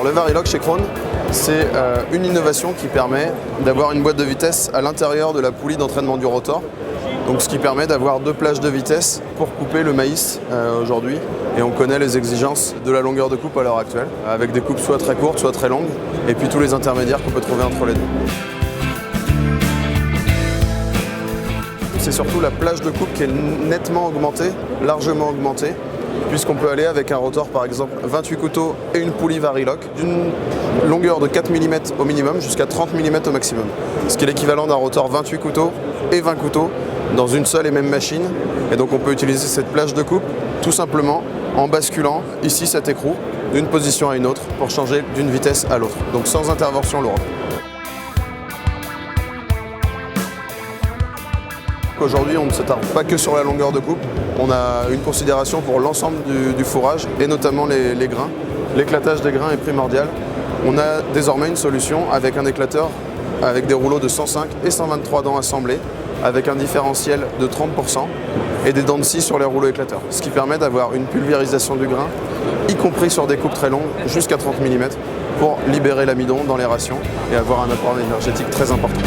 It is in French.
le Varilock chez Krone, c'est une innovation qui permet d'avoir une boîte de vitesse à l'intérieur de la poulie d'entraînement du rotor. Donc ce qui permet d'avoir 2 plages de vitesse pour couper le maïs aujourd'hui. Et on connaît les exigences de la longueur de coupe à l'heure actuelle, avec des coupes soit très courtes, soit très longues, et puis tous les intermédiaires qu'on peut trouver entre les deux. C'est surtout la plage de coupe qui est nettement augmentée, largement augmentée, puisqu'on peut aller avec un rotor par exemple 28 couteaux et une poulie Varilock d'une longueur de 4 mm au minimum jusqu'à 30 mm au maximum. Ce qui est l'équivalent d'un rotor 28 couteaux et 20 couteaux dans une seule et même machine. Et donc on peut utiliser cette plage de coupe tout simplement en basculant ici cet écrou d'une position à une autre pour changer d'une vitesse à l'autre, donc sans intervention lourde. Aujourd'hui, on ne s'attarde pas que sur la longueur de coupe, on a une considération pour l'ensemble du fourrage et notamment les grains. L'éclatage des grains est primordial. On a désormais une solution avec un éclateur avec des rouleaux de 105 et 123 dents assemblées, avec un différentiel de 30% et des dents de scie sur les rouleaux éclateurs. Ce qui permet d'avoir une pulvérisation du grain, y compris sur des coupes très longues, jusqu'à 30 mm, pour libérer l'amidon dans les rations et avoir un apport énergétique très important.